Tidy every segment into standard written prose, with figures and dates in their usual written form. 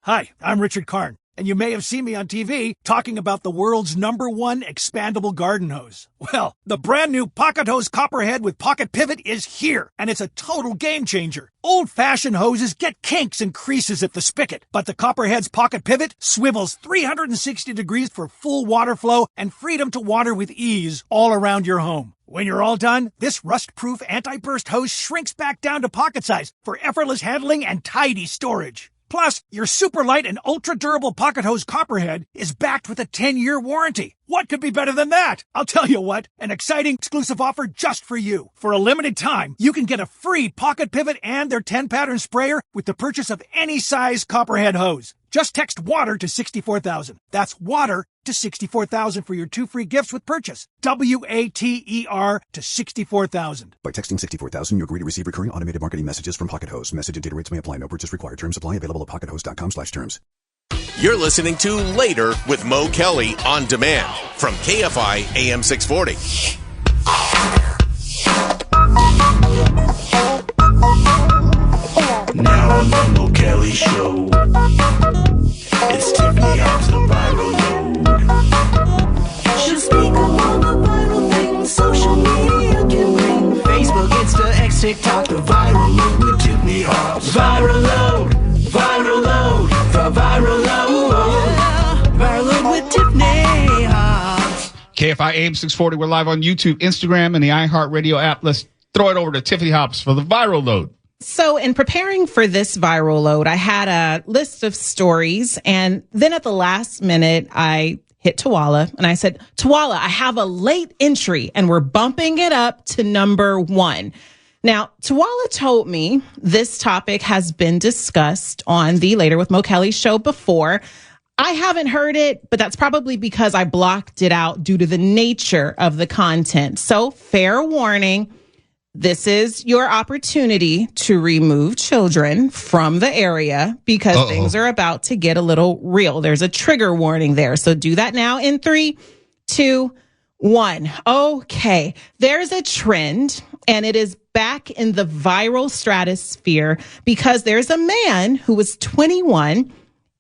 Hi, I'm Richard Karn, and you may have seen me on TV talking about the world's #1 expandable garden hose. Well, the brand new Pocket Hose Copperhead with Pocket Pivot is here, and it's a total game changer. Old-fashioned hoses get kinks and creases at the spigot, but the Copperhead's Pocket Pivot swivels 360 degrees for full water flow and freedom to water with ease all around your home. When you're all done, this rust-proof anti-burst hose shrinks back down to pocket size for effortless handling and tidy storage. Plus, your super light and ultra-durable Pocket Hose Copperhead is backed with a 10-year warranty. What could be better than that? I'll tell you what, an exciting exclusive offer just for you. For a limited time, you can get a free Pocket Pivot and their 10-pattern sprayer with the purchase of any size Copperhead hose. Just text WATER to 64,000. That's WATER to 64,000 for your 2 free gifts with purchase. WATER to 64,000. By texting 64,000, you agree to receive recurring automated marketing messages from Pocket Hose. Message and data rates may apply. No purchase required. Terms apply. Available at pockethose.com/terms. You're listening to Later with Mo Kelly on demand from KFI AM 640. Now on the Mo Kelly Show, it's Tiffany Hobbs, the viral load. She'll speak of all the viral things social media can bring. Facebook, Insta, X, TikTok, the viral load with Tiffany Hobbs. Viral load, viral load, the viral load. Viral load with Tiffany Hobbs. KFI AM 640. We're live on YouTube, Instagram, and the iHeartRadio app. Let's throw it over to Tiffany Hobbs for the viral load. So in preparing for this viral load, I had a list of stories, and then at the last minute, I hit Tawala and I said, Tawala, I have a late entry and we're bumping it up to #1. Now, Tawala told me this topic has been discussed on the Later with Mo Kelly show before. I haven't heard it, but that's probably because I blocked it out due to the nature of the content. So fair warning. This is your opportunity to remove children from the area because things are about to get a little real. There's a trigger warning there. So do that now in 3, 2, 1. Okay. There's a trend and it is back in the viral stratosphere because there's a man who was 21.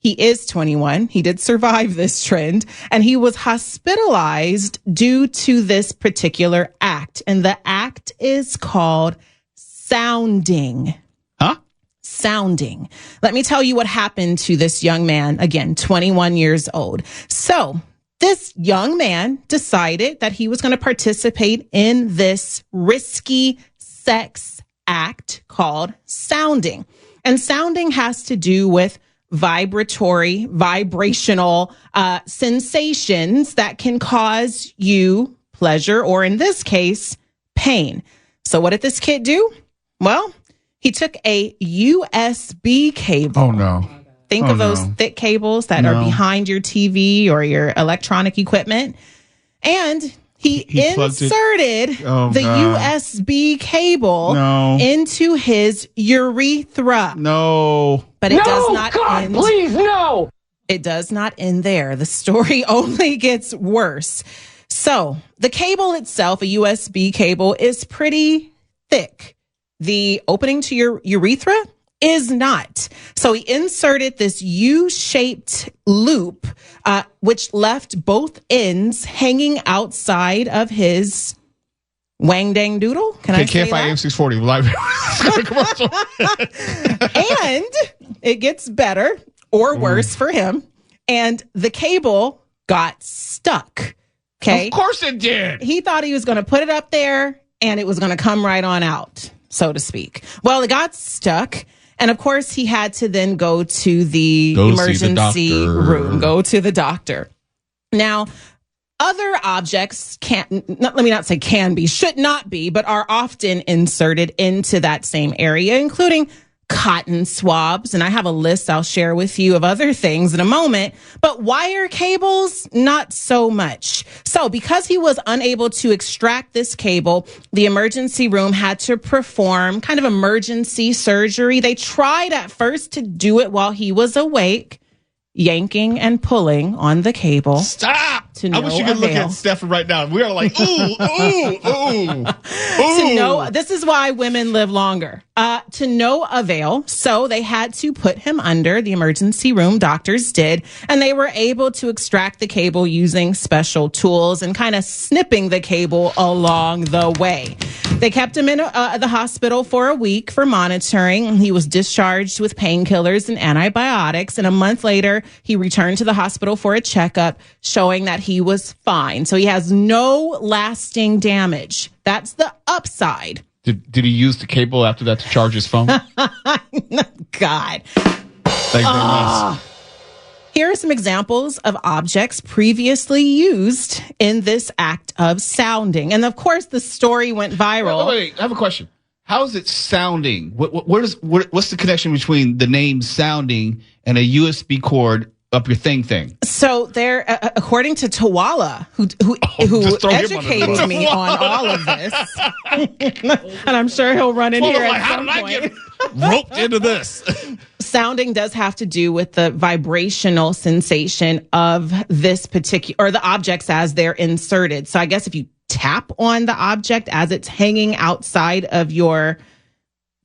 He is 21. He did survive this trend, and he was hospitalized due to this particular act. And the act is called sounding. Huh? Sounding. Let me tell you what happened to this young man. Again, 21 years old. So this young man decided that he was going to participate in this risky sex act called sounding. And sounding has to do with vibrational sensations that can cause you pleasure or, in this case, pain. So what did this kid do? Well, he took a USB cable. Oh, no. Think of those thick cables that are behind your TV or your electronic equipment. And he inserted the USB cable into his urethra. No. But it does not end. Please, no. It does not end there. The story only gets worse. So the cable itself, a USB cable, is pretty thick. The opening to your urethra is not. So he inserted this U-shaped loop, which left both ends hanging outside of his wang dang doodle. Can I say KFI that? AM 640 live commercial. And it gets better or worse for him. And the cable got stuck. Okay. Of course it did. He thought he was going to put it up there and it was going to come right on out, so to speak. Well, it got stuck. And of course, he had to then go to the emergency room, go to the doctor. Now, other objects should not be, but are often inserted into that same area, including cotton swabs. And I have a list I'll share with you of other things in a moment, but wire cables, not so much. So because he was unable to extract this cable, the emergency room had to perform kind of emergency surgery. They tried at first to do it while he was awake, yanking and pulling on the cable. Stop! to no I wish you could avail. look at Stefan right now. We are like, ooh, ooh, ooh, ooh. This is why women live longer. To no avail. So they had to put him under the emergency room. Doctors did. And they were able to extract the cable using special tools and kind of snipping the cable along the way. They kept him in the hospital for a week for monitoring. He was discharged with painkillers and antibiotics. And a month later, he returned to the hospital for a checkup, showing that he was fine. So he has no lasting damage. That's the upside. Did he use the cable after that to charge his phone? God. Thank you very much. Here are some examples of objects previously used in this act of sounding. And of course, the story went viral. Wait, I have a question. How is it sounding? What's the connection between the name sounding and a USB cord up your thing? So there, according to Tawala, who educated me on all of this, and I'm sure he'll run in here at some point. Get roped into this? Sounding does have to do with the vibrational sensation of this particular, or the objects as they're inserted. So I guess if you tap on the object as it's hanging outside of your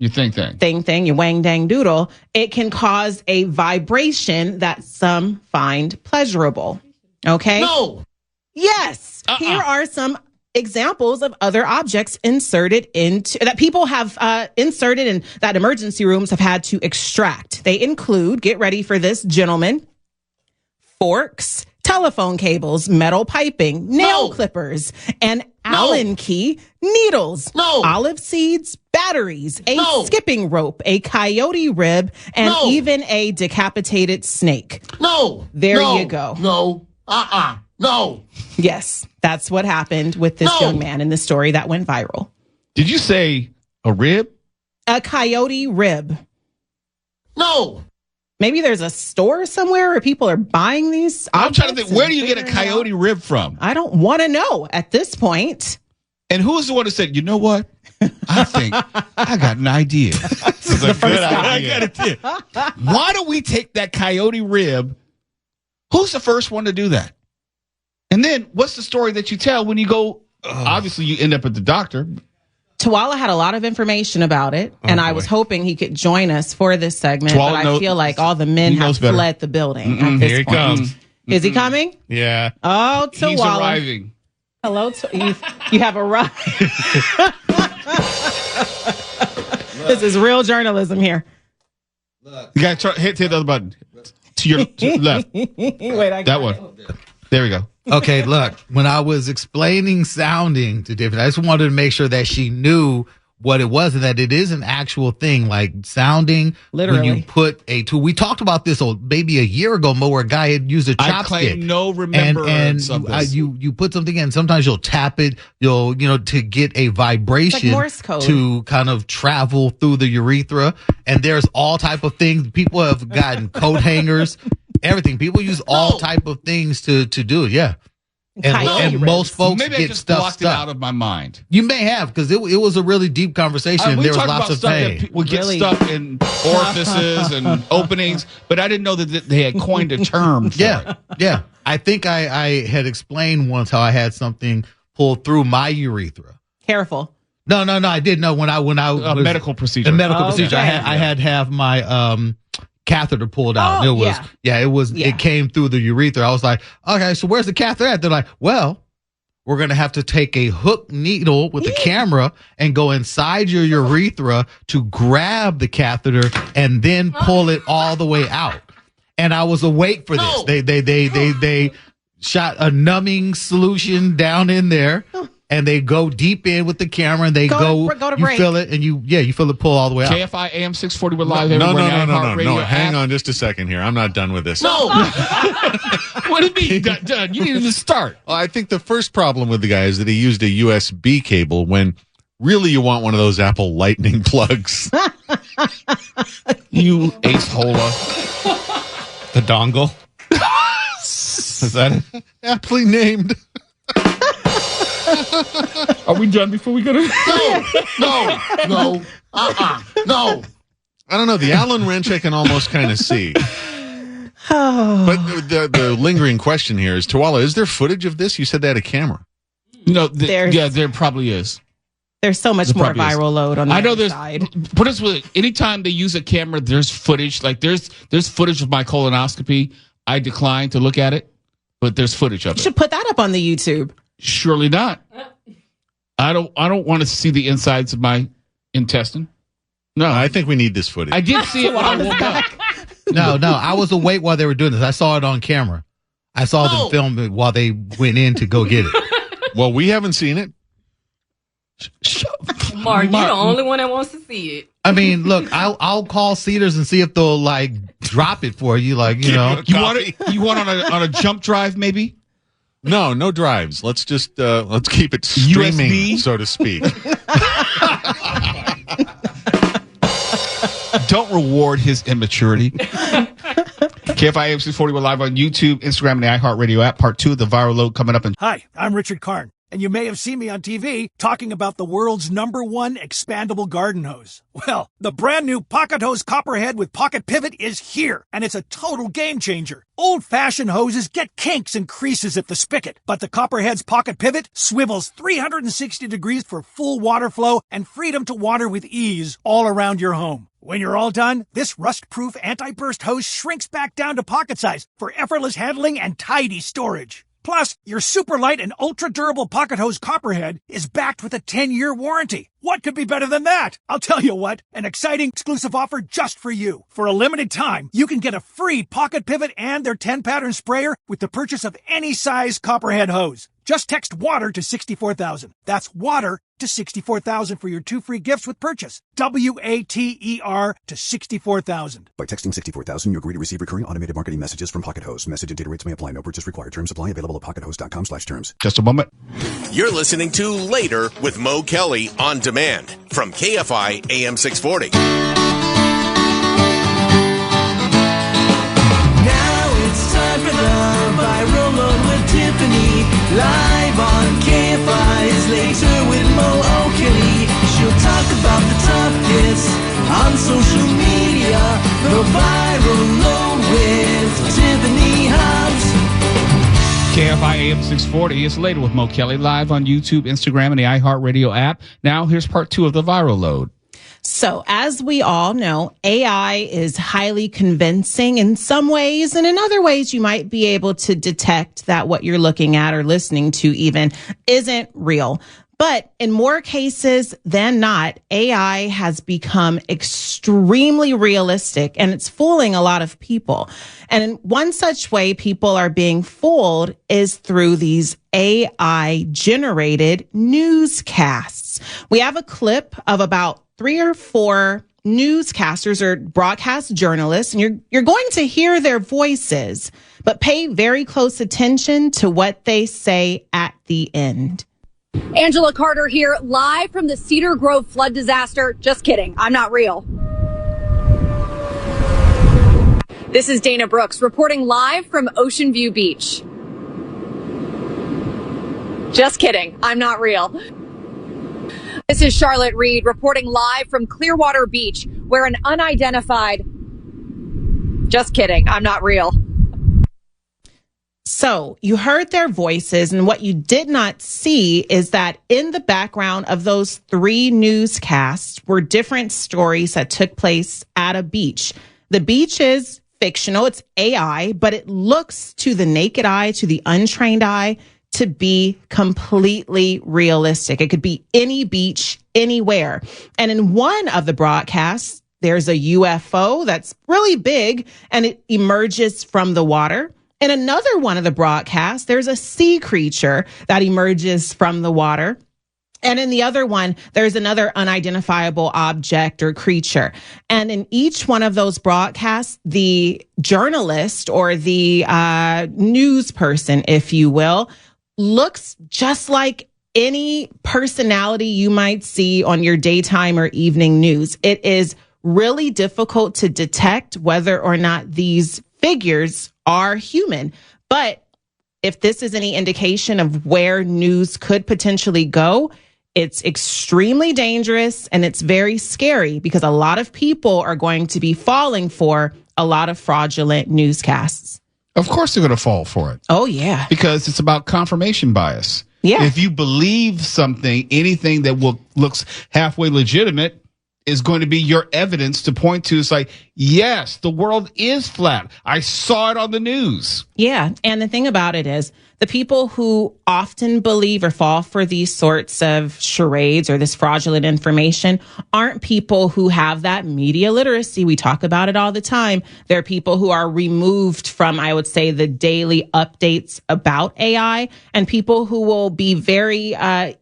thing, your wang dang doodle, it can cause a vibration that some find pleasurable. Okay? No. Yes. Here are some examples of other objects inserted into that people have inserted and that emergency rooms have had to extract. They include, get ready for this, gentlemen, forks, telephone cables, metal piping, nail clippers, an Allen key, needles, olive seeds, batteries, a skipping rope, a coyote rib, and even a decapitated snake. There you go. No. Yes, that's what happened with this young man in the story that went viral. Did you say a rib? A coyote rib. No. Maybe there's a store somewhere where people are buying these. I'm trying to think, where do you get a coyote rib from? I don't want to know at this point. And who's the one who said, you know what? I think I got an idea. This is a good idea. I got it. Why don't we take that coyote rib? Who's the first one to do that? And then what's the story that you tell when you go? Obviously, you end up at the doctor. Tawala had a lot of information about it, and I was hoping he could join us for this segment, but I feel like all the men have fled the building at this Here he point. comes. Is he coming? Yeah. Oh, Tawala. He's arriving. Hello, you have arrived. This is real journalism here. You got to hit the other button. To your left. Wait, that one. There we go. Okay, look, when I was explaining sounding to Tiffany, I just wanted to make sure that she knew what it was and that it is an actual thing, like sounding. Literally. When you put a tool. We talked about this maybe a year ago, Mo, where a guy had used a chopstick. I claim no remembrance of this. You put something in. Sometimes you'll tap it. To get a vibration, like Morse code, to kind of travel through the urethra. And there's all type of things. People have gotten coat hangers. Everything. People use all type of things to do it. Yeah. And most folks maybe get I just stuff blocked it out of my mind. You may have, because it was a really deep conversation. There was lots of pain. We get stuff in orifices and openings, but I didn't know that they had coined a term for it. Yeah. I think I had explained once how I had something pulled through my urethra. Careful. No, I didn't know when I a medical procedure. A medical procedure. I had to have my catheter pulled out. It came through the urethra. I was like, okay, so where's the catheter at? They're like, well, we're going to have to take a hook needle with the camera and go inside your urethra to grab the catheter and then pull it all the way out. And I was awake for this. They shot a numbing solution down in there. And they go deep in with the camera, and they go to break. Feel it, and you feel it pull all the way out. KFI AM 640, we're live. No. Hang on just a second here. I'm not done with this. No. What do you mean done? You needed to start. Well, I think the first problem with the guy is that he used a USB cable when really you want one of those Apple Lightning plugs. You ace-hola. The dongle. Is that it? Aptly named. Are we done before we go to... No. No. I don't know. The Allen wrench I can almost kind of see. But the lingering question here is, Tawala, is there footage of this? You said they had a camera. No, there probably is. There's so much more viral load on the other side. Put this with anytime they use a camera, there's footage. Like there's footage of my colonoscopy. I decline to look at it, but there's footage of it. You should put that up on the YouTube. Surely not. I don't want to see the insides of my intestine. No, I think we need this footage. I did see it when I woke up. No, I was awake while they were doing this. I saw it on camera. I saw them film it while they went in to go get it. Well, we haven't seen it. Mark, you're the only one that wants to see it. I mean, look, I'll call Cedars and see if they'll like drop it for you. Like, you want it? You want on a jump drive, maybe? No drives. Let's just let's keep it streaming, USB? So to speak. Don't reward his immaturity. KFI AM 640, we're live on YouTube, Instagram, and the iHeartRadio app. Part 2 of the viral load coming up. Hi, I'm Richard Karn, and you may have seen me on TV talking about the world's #1 expandable garden hose. Well, the brand new Pocket Hose Copperhead with Pocket Pivot is here, and it's a total game changer. Old-fashioned hoses get kinks and creases at the spigot, but the Copperhead's Pocket Pivot swivels 360 degrees for full water flow and freedom to water with ease all around your home. When you're all done, this rust-proof anti-burst hose shrinks back down to pocket size for effortless handling and tidy storage. Plus, your super light and ultra-durable Pocket Hose Copperhead is backed with a 10-year warranty. What could be better than that? I'll tell you what, an exciting exclusive offer just for you. For a limited time, you can get a free Pocket Pivot and their 10-pattern sprayer with the purchase of any size Copperhead hose. Just text WATER to 64,000. That's WATER to 64,000 for your 2 free gifts with purchase. WATER to 64,000. By texting 64,000, you agree to receive recurring automated marketing messages from Pocket Hose. Message and data rates may apply. No purchase required. Terms apply. Available at pockethose.com/terms. Just a moment. You're listening to Later with Mo Kelly on demand from KFI AM 640. Now it's time for the viral load with Tiffany. Live on KFI's Later with Mo Kelly. She'll talk about the topics on social media. The viral load with Tiffany Hobbs. KFI AM 640. It's Later with Mo Kelly, live on YouTube, Instagram, and the iHeartRadio app. Now here's part 2 of the viral load. So as we all know, AI is highly convincing in some ways, and in other ways you might be able to detect that what you're looking at or listening to even isn't real. But in more cases than not, AI has become extremely realistic, and it's fooling a lot of people. And in one such way people are being fooled is through these AI-generated newscasts. We have a clip of about 3 or 4 newscasters or broadcast journalists, and you're going to hear their voices, but pay very close attention to what they say at the end. Angela Carter here, live from the Cedar Grove flood disaster. Just kidding, I'm not real. This is Dana Brooks reporting live from Ocean View Beach. Just kidding, I'm not real. This is Charlotte Reed reporting live from Clearwater Beach, where an unidentified... Just kidding, I'm not real. So you heard their voices, and what you did not see is that in the background of those 3 newscasts were different stories that took place at a beach. The beach is fictional, it's AI, but it looks to the naked eye, to the untrained eye, to be completely realistic. It could be any beach, anywhere. And in one of the broadcasts, there's a UFO that's really big, and it emerges from the water. In another one of the broadcasts, there's a sea creature that emerges from the water. And in the other one, there's another unidentifiable object or creature. And in each one of those broadcasts, the journalist or the news person, if you will, looks just like any personality you might see on your daytime or evening news. It is really difficult to detect whether or not these figures are human. But if this is any indication of where news could potentially go, it's extremely dangerous and it's very scary because a lot of people are going to be falling for a lot of fraudulent newscasts. Of course they're going to fall for it. Oh, yeah. Because it's about confirmation bias. Yeah. If you believe something, anything that looks halfway legitimate is going to be your evidence to point to. It's like, yes, the world is flat. I saw it on the news. Yeah. And the thing about it is, the people who often believe or fall for these sorts of charades or this fraudulent information aren't people who have that media literacy. We talk about it all the time. They're people who are removed from, I would say, the daily updates about AI, and people who will be very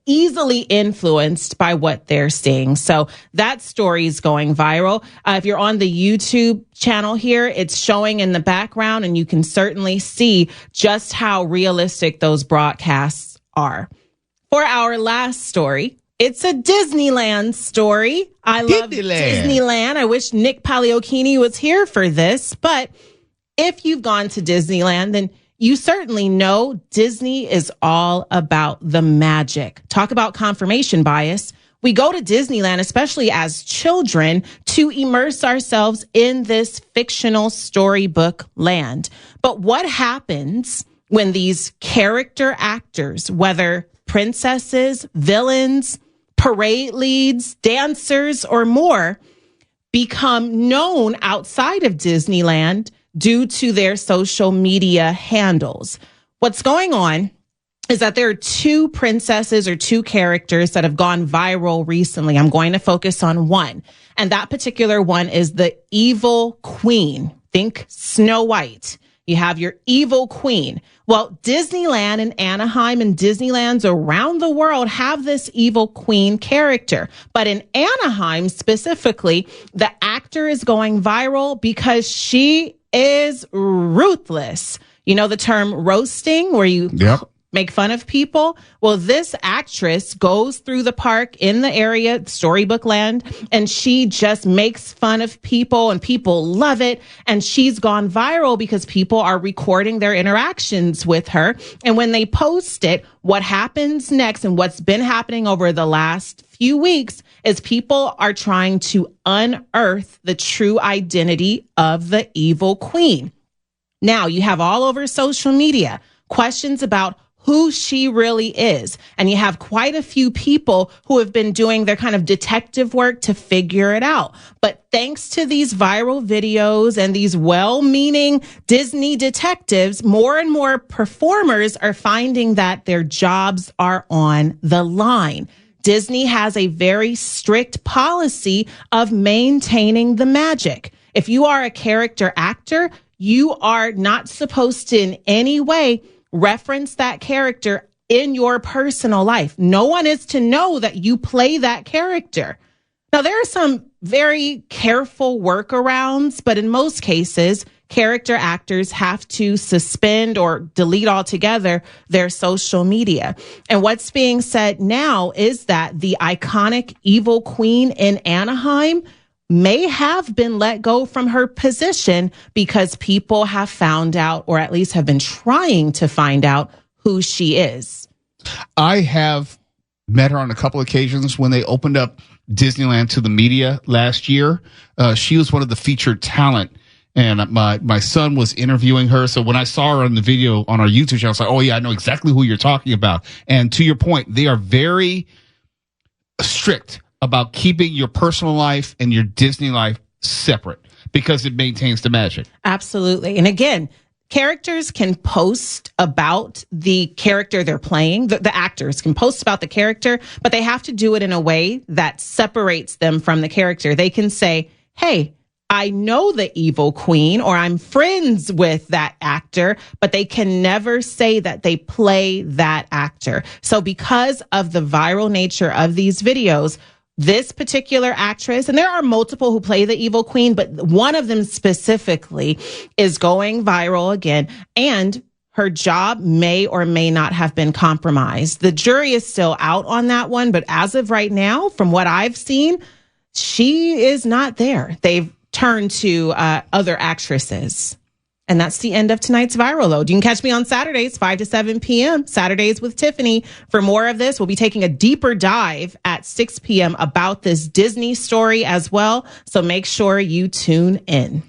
easily influenced by what they're seeing. So that story is going viral. If you're on the YouTube channel here, it's showing in the background, and you can certainly see just how realistic those broadcasts are. For our last story, it's a Disneyland story. I love Disneyland. I wish Nick Paleocchini was here for this, but if you've gone to Disneyland, then you certainly know Disney is all about the magic. Talk about confirmation bias. We go to Disneyland, especially as children, to immerse ourselves in this fictional storybook land. But what happens when these character actors, whether princesses, villains, parade leads, dancers, or more, become known outside of Disneyland due to their social media handles? What's going on is that there are two princesses or two characters that have gone viral recently. I'm going to focus on one. And that particular one is the evil queen. Think Snow White. You have your evil queen. Well, Disneyland in Anaheim and Disneylands around the world have this evil queen character. But in Anaheim specifically, the actor is going viral because she is ruthless. You know the term roasting, where you make fun of people? Well, this actress goes through the park in the area, Storybook Land, and she just makes fun of people, and people love it. And she's gone viral because people are recording their interactions with her. And when they post it, what happens next, and what's been happening over the last few weeks, is people are trying to unearth the true identity of the evil queen. Now, you have all over social media questions about who she really is. And you have quite a few people who have been doing their kind of detective work to figure it out. But thanks to these viral videos and these well-meaning Disney detectives, more and more performers are finding that their jobs are on the line. Disney has a very strict policy of maintaining the magic. If you are a character actor, you are not supposed to in any way reference that character in your personal life. No one is to know that you play that character. Now, there are some very careful workarounds, but in most cases, character actors have to suspend or delete altogether their social media. And what's being said now is that the iconic evil queen in Anaheim may have been let go from her position because people have found out, or at least have been trying to find out, who she is. I have met her on a couple occasions when they opened up Disneyland to the media last year. She was one of the featured talent, and my son was interviewing her. So when I saw her on the video on our YouTube channel, I was like, oh yeah, I know exactly who you're talking about. And to your point, they are very strict about keeping your personal life and your Disney life separate because it maintains the magic. Absolutely. And again, characters can post about the character they're playing. The actors can post about the character, but they have to do it in a way that separates them from the character. They can say, hey, I know the evil queen, or I'm friends with that actor, but they can never say that they play that actor. So because of the viral nature of these videos, this particular actress, and there are multiple who play the evil queen, but one of them specifically is going viral again, and her job may or may not have been compromised. The jury is still out on that one, but as of right now, from what I've seen, she is not there. They've turned to other actresses. And that's the end of tonight's Viral Load. You can catch me on Saturdays, 5 to 7 p.m., Saturdays with Tiffany. For more of this, we'll be taking a deeper dive at 6 p.m. about this Disney story as well. So make sure you tune in.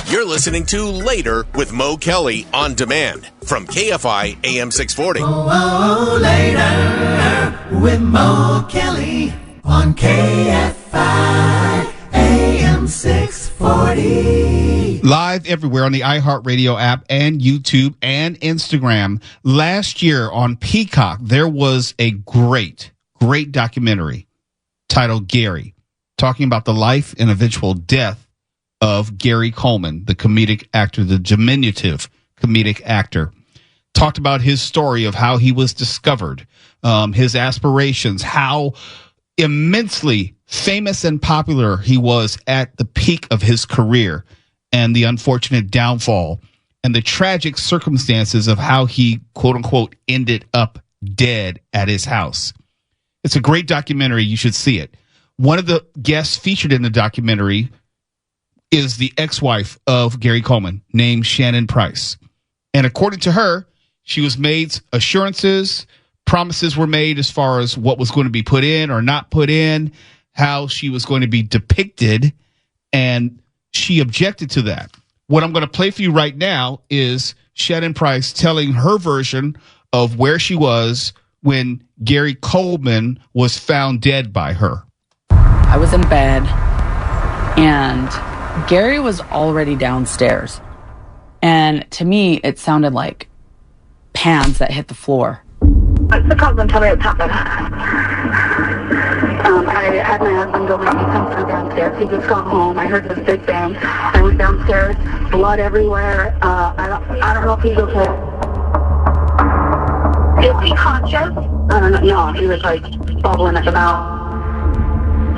You're listening to Later with Mo Kelly on demand from KFI AM 640. Oh, later with Mo Kelly on KFI AM 640. Live everywhere on the iHeartRadio app and YouTube and Instagram. Last year on Peacock, there was a great documentary titled Gary, talking about the life and eventual death of Gary Coleman, the comedic actor, the diminutive comedic actor. Talked about his story of how he was discovered, his aspirations, how immensely famous and popular he was at the peak of his career, and the unfortunate downfall and the tragic circumstances of how he, quote unquote, ended up dead at his house. It's a great documentary. You should see it. One of the guests featured in the documentary is the ex-wife of Gary Coleman, named Shannon Price. And according to her, she was made assurances, promises were made as far as what was going to be put in or not put in, how she was going to be depicted, and she objected to that. What I'm going to play for you right now is Shannon Price telling her version of where she was when Gary Coleman was found dead by her. I was in bed, and Gary was already downstairs. And to me, it sounded like pans that hit the floor. What's the problem? Tell me what's happened. I had my husband go make me come through downstairs. He just got home. I heard this big bang. I went downstairs, blood everywhere. I don't know if he's okay. Is he conscious? I don't know. No, he was like bubbling at the mouth.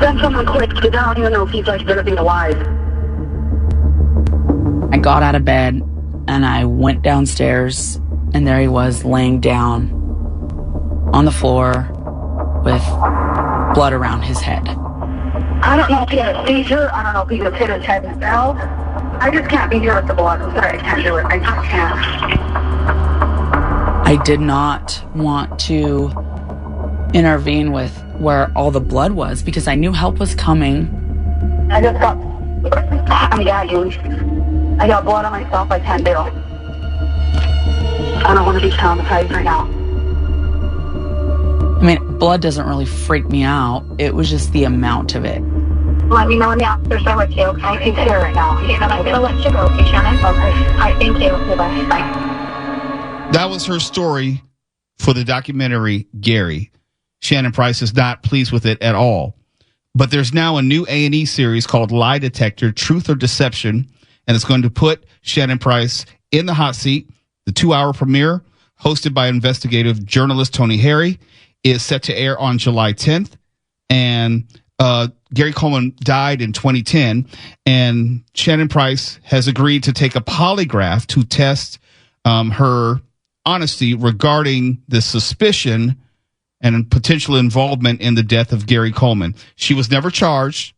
Then someone quick, because I don't even know if he's like going to be alive. I got out of bed and I went downstairs, and there he was laying down on the floor with blood around his head. I don't know if he had a seizure. I don't know if he just hit his head and fell. I just can't be here with the blood. I'm sorry, I can't do it. I just can't. I did not want to intervene with where all the blood was because I knew help was coming. I'm gagging. I got blood on myself. I can't do it. I don't want to be traumatized right now. I mean, blood doesn't really freak me out. It was just the amount of it. Let me know when the officers are with you, okay? He's here right now. And I'm going to let you go, okay, Shannon? Okay. All right, thank you. Goodbye. Bye. That was her story for the documentary Gary. Shannon Price is not pleased with it at all. But there's now a new A&E series called Lie Detector, Truth or Deception, and it's going to put Shannon Price in the hot seat. The 2-hour premiere, hosted by investigative journalist Tony Harry, is set to air on July 10th. And Gary Coleman died in 2010, and Shannon Price has agreed to take a polygraph to test her honesty regarding the suspicion and potential involvement in the death of Gary Coleman. She was never charged,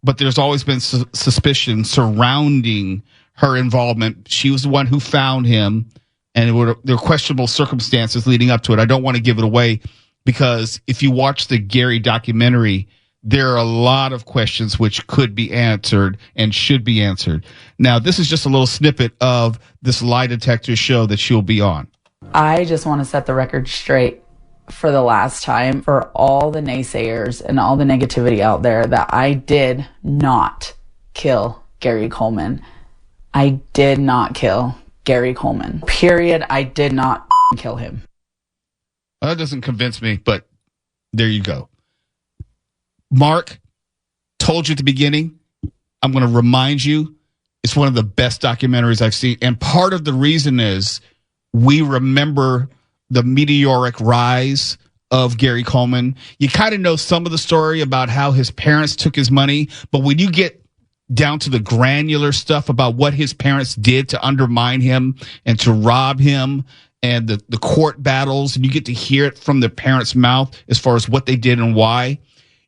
but there's always been suspicion surrounding her involvement. She was the one who found him, and there were questionable circumstances leading up to it. I don't want to give it away because if you watch the Gary documentary, there are a lot of questions which could be answered and should be answered. Now, this is just a little snippet of this lie detector show that she'll be on. I just want to set the record straight for the last time for all the naysayers and all the negativity out there that I did not kill Gary Coleman. I did not kill Gary Coleman. Period. I did not kill him. Well, that doesn't convince me, but there you go. Mark, told you at the beginning, I'm going to remind you, it's one of the best documentaries I've seen. And part of the reason is we remember the meteoric rise of Gary Coleman. You kind of know some of the story about how his parents took his money, but when you get down to the granular stuff about what his parents did to undermine him and to rob him and the court battles, and you get to hear it from the parents' mouth as far as what they did and why,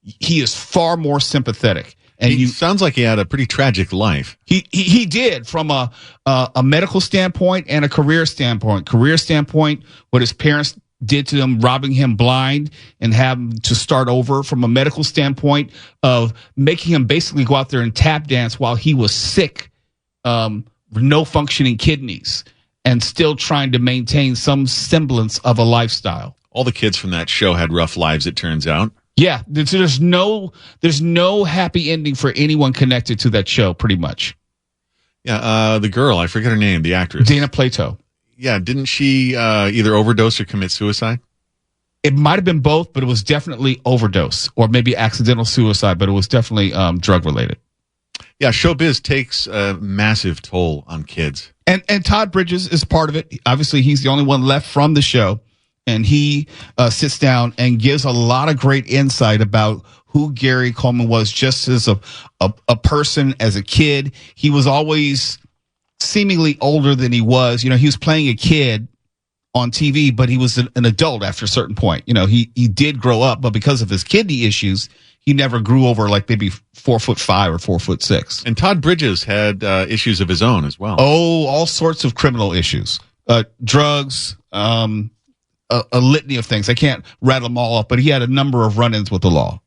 he is far more sympathetic. And he sounds like he had a pretty tragic life. He did, from a medical standpoint and a career standpoint. Career standpoint, what his parents did to him, robbing him blind and have him to start over. From a medical standpoint of making him basically go out there and tap dance while he was sick no functioning kidneys, and still trying to maintain some semblance of a lifestyle. All the kids from that show had rough lives, it turns out. Yeah, there's no happy ending for anyone connected to that show, pretty much. Yeah, the girl, I forget her name, the actress. Dana Plato. Yeah, didn't she either overdose or commit suicide? It might have been both, but it was definitely overdose or maybe accidental suicide, but it was definitely drug-related. Yeah, showbiz takes a massive toll on kids. And Todd Bridges is part of it. Obviously, he's the only one left from the show. And he sits down and gives a lot of great insight about who Gary Coleman was just as a person, as a kid. He was always seemingly older than he was. You know, he was playing a kid on TV, but he was an adult after a certain point. You know, he did grow up, but because of his kidney issues, he never grew over like maybe 4'5" or 4'6". And Todd Bridges had issues of his own as well. Oh, all sorts of criminal issues, drugs, a litany of things. I can't rattle them all up, but he had a number of run-ins with the law.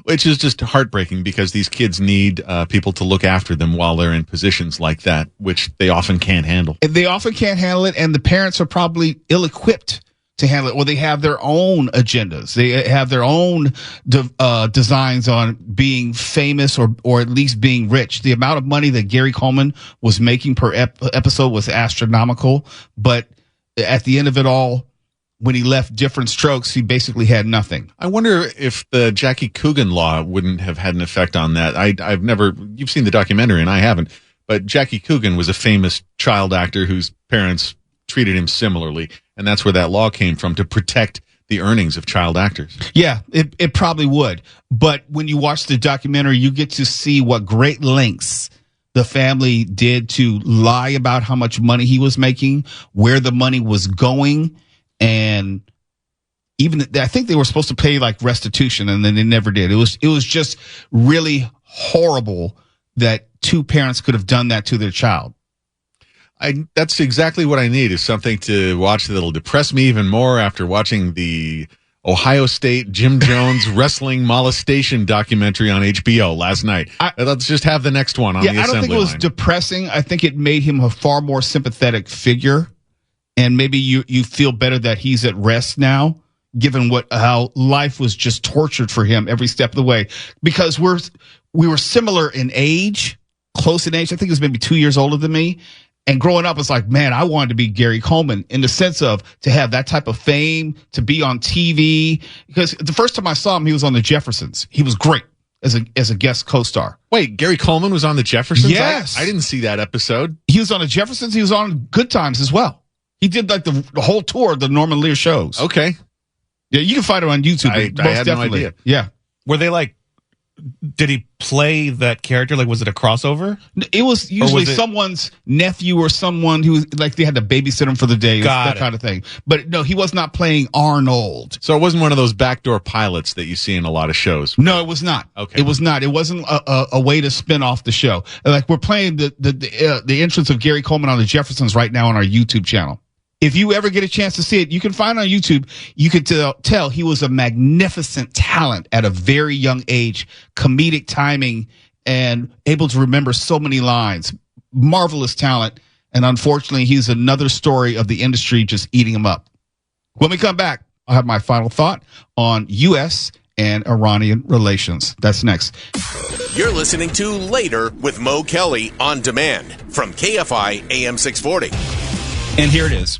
Which is just heartbreaking because these kids need people to look after them while they're in positions like that, which they often can't handle. They often can't handle it, and the parents are probably ill-equipped to handle it, or they have their own agendas. They have their own designs on being famous or at least being rich. The amount of money that Gary Coleman was making per episode was astronomical, but at the end of it all, when he left Different Strokes, he basically had nothing. I wonder if the Jackie Coogan law wouldn't have had an effect on that. I've never, you've seen the documentary and I haven't, but Jackie Coogan was a famous child actor whose parents treated him similarly. And that's where that law came from, to protect the earnings of child actors. Yeah, it probably would. But when you watch the documentary, you get to see what great lengths the family did to lie about how much money he was making, where the money was going. And even I think they were supposed to pay like restitution, and then they never did. It was just really horrible that two parents could have done that to their child. That's exactly what I need, is something to watch that'll depress me even more after watching the Ohio State Jim Jones wrestling molestation documentary on HBO last night. Let's just have the next one on the assembly line. I don't think it was depressing. I think it made him a far more sympathetic figure. And maybe you feel better that he's at rest now, given how life was just tortured for him every step of the way. Because we were similar in age, close in age. I think he was maybe 2 years older than me. And growing up, it's like, man, I wanted to be Gary Coleman in the sense of to have that type of fame, to be on TV. Because the first time I saw him, he was on The Jeffersons. He was great as a guest co-star. Wait, Gary Coleman was on The Jeffersons? Yes. I didn't see that episode. He was on The Jeffersons. He was on Good Times as well. He did like the whole tour of the Norman Lear shows. Okay. Yeah, you can find it on YouTube. I had no idea. Yeah. Were they like, did he play that character? Like, was it a crossover? It was usually someone's nephew or someone who, like, they had to babysit him for the day, that kind of thing. But no, he was not playing Arnold. So it wasn't one of those backdoor pilots that you see in a lot of shows. No, it was not. Okay. It was not. It wasn't a way to spin off the show. Like, we're playing the entrance of Gary Coleman on The Jeffersons right now on our YouTube channel. If you ever get a chance to see it, you can find it on YouTube. You could tell he was a magnificent talent at a very young age, comedic timing, and able to remember so many lines. Marvelous talent. And unfortunately, he's another story of the industry just eating him up. When we come back, I'll have my final thought on U.S. and Iranian relations. That's next. You're listening to Later with Mo Kelly on demand from KFI AM 640. And here it is.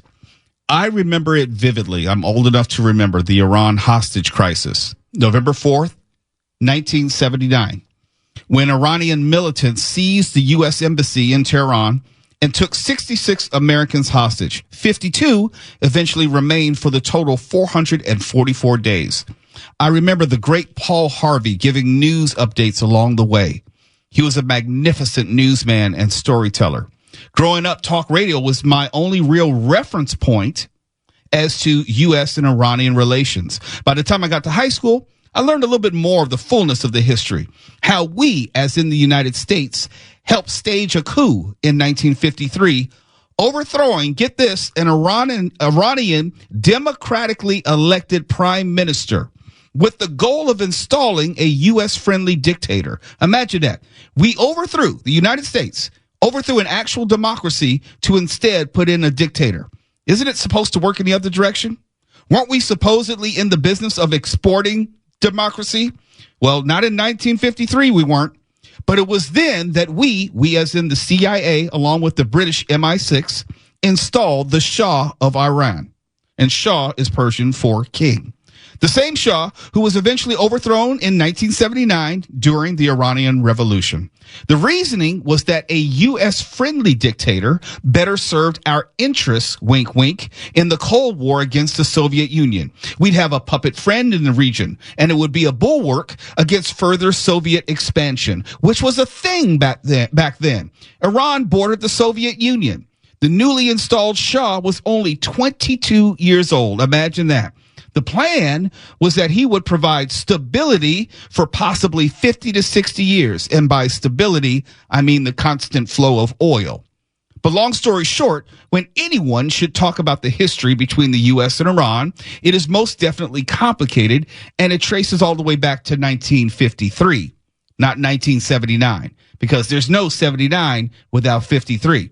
I remember it vividly. I'm old enough to remember the Iran hostage crisis. November 4th, 1979, when Iranian militants seized the U.S. embassy in Tehran and took 66 Americans hostage. 52 eventually remained for the total 444 days. I remember the great Paul Harvey giving news updates along the way. He was a magnificent newsman and storyteller. Growing up, talk radio was my only real reference point as to U.S. and Iranian relations. By the time I got to high school, I learned a little bit more of the fullness of the history. How we, as in the United States, helped stage a coup in 1953, overthrowing, get this, an Iranian democratically elected prime minister with the goal of installing a U.S.-friendly dictator. Imagine that. We overthrew the United States, overthrew an actual democracy to instead put in a dictator. Isn't it supposed to work in the other direction? Weren't we supposedly in the business of exporting democracy? Well, not in 1953, we weren't. But it was then that we as in the CIA, along with the British MI6, installed the Shah of Iran. And Shah is Persian for king. The same Shah who was eventually overthrown in 1979 during the Iranian Revolution. The reasoning was that a U.S.-friendly dictator better served our interests, wink, wink, in the Cold War against the Soviet Union. We'd have a puppet friend in the region, and it would be a bulwark against further Soviet expansion, which was a thing back then. Iran bordered the Soviet Union. The newly installed Shah was only 22 years old. Imagine that. The plan was that he would provide stability for possibly 50 to 60 years. And by stability, I mean the constant flow of oil. But long story short, when anyone should talk about the history between the U.S. and Iran, it is most definitely complicated, and it traces all the way back to 1953, not 1979, because there's no 79 without 53.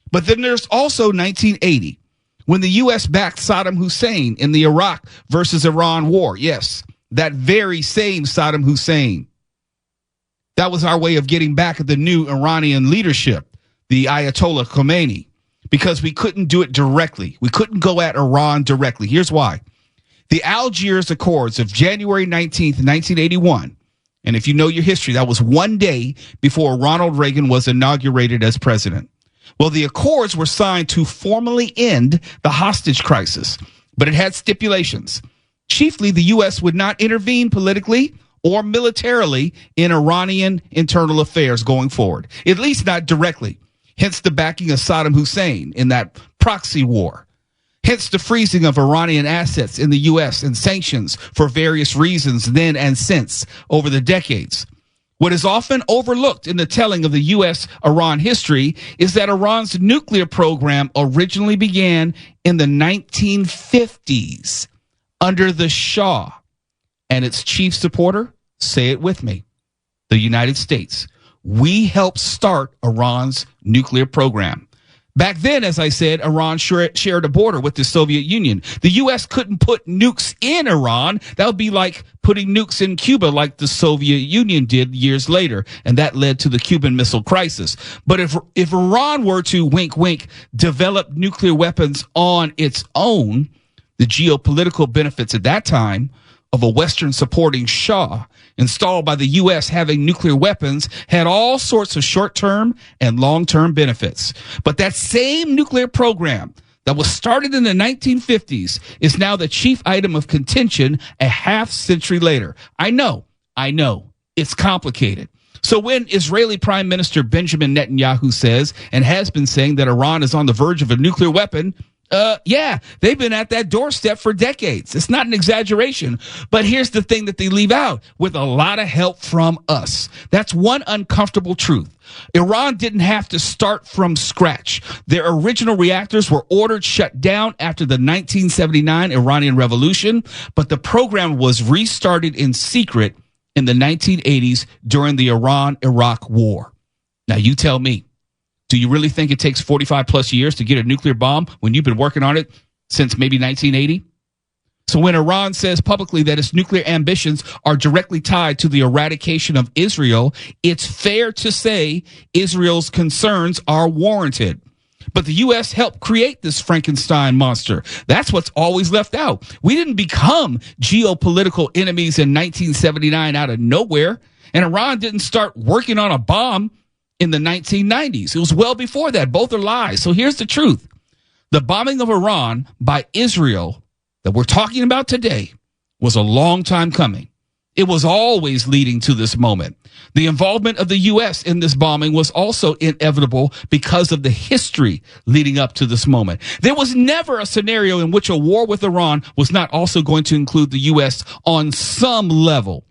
But then there's also 1980. When the U.S. backed Saddam Hussein in the Iraq versus Iran war. Yes, that very same Saddam Hussein. That was our way of getting back at the new Iranian leadership, the Ayatollah Khomeini, because we couldn't do it directly. We couldn't go at Iran directly. Here's why. The Algiers Accords of January 19th, 1981. And if you know your history, that was one day before Ronald Reagan was inaugurated as president. Well, the accords were signed to formally end the hostage crisis, but it had stipulations. Chiefly, the U.S. would not intervene politically or militarily in Iranian internal affairs going forward, at least not directly. Hence the backing of Saddam Hussein in that proxy war. Hence the freezing of Iranian assets in the U.S. and sanctions for various reasons then and since over the decades. What is often overlooked in the telling of the U.S.-Iran history is that Iran's nuclear program originally began in the 1950s under the Shah. And its chief supporter, say it with me, the United States. We helped start Iran's nuclear program. Back then, as I said, Iran shared a border with the Soviet Union. The U.S. couldn't put nukes in Iran. That would be like putting nukes in Cuba like the Soviet Union did years later, and that led to the Cuban Missile Crisis. But if Iran were to, wink, wink, develop nuclear weapons on its own, the geopolitical benefits at that time of a Western supporting Shah installed by the U.S. having nuclear weapons had all sorts of short-term and long-term benefits. But that same nuclear program that was started in the 1950s is now the chief item of contention a half century later. I know, it's complicated. So when Israeli Prime Minister Benjamin Netanyahu says and has been saying that Iran is on the verge of a nuclear weapon, yeah, they've been at that doorstep for decades. It's not an exaggeration. But here's the thing that they leave out, with a lot of help from us. That's one uncomfortable truth. Iran didn't have to start from scratch. Their original reactors were ordered shut down after the 1979 Iranian Revolution, but the program was restarted in secret in the 1980s during the Iran-Iraq War. Now, you tell me. Do you really think it takes 45 plus years to get a nuclear bomb when you've been working on it since maybe 1980? So when Iran says publicly that its nuclear ambitions are directly tied to the eradication of Israel, it's fair to say Israel's concerns are warranted. But the U.S. helped create this Frankenstein monster. That's what's always left out. We didn't become geopolitical enemies in 1979 out of nowhere, and Iran didn't start working on a bomb in the 1990s. It was well before that. Both are lies. So here's the truth. The bombing of Iran by Israel that we're talking about today was a long time coming. It was always leading to this moment. The involvement of the U.S. in this bombing was also inevitable because of the history leading up to this moment. There was never a scenario in which a war with Iran was not also going to include the U.S. on some level.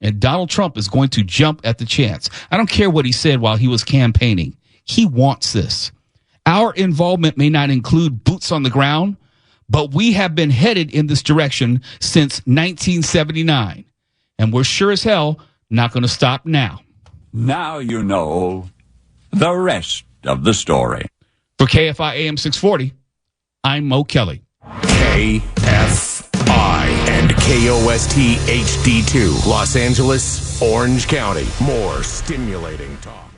And Donald Trump is going to jump at the chance. I don't care what he said while he was campaigning. He wants this. Our involvement may not include boots on the ground, but we have been headed in this direction since 1979. And we're sure as hell not going to stop now. Now you know the rest of the story. For KFI AM 640, I'm Mo Kelly. KFI and KOST HD2, Los Angeles, Orange County. More stimulating talk.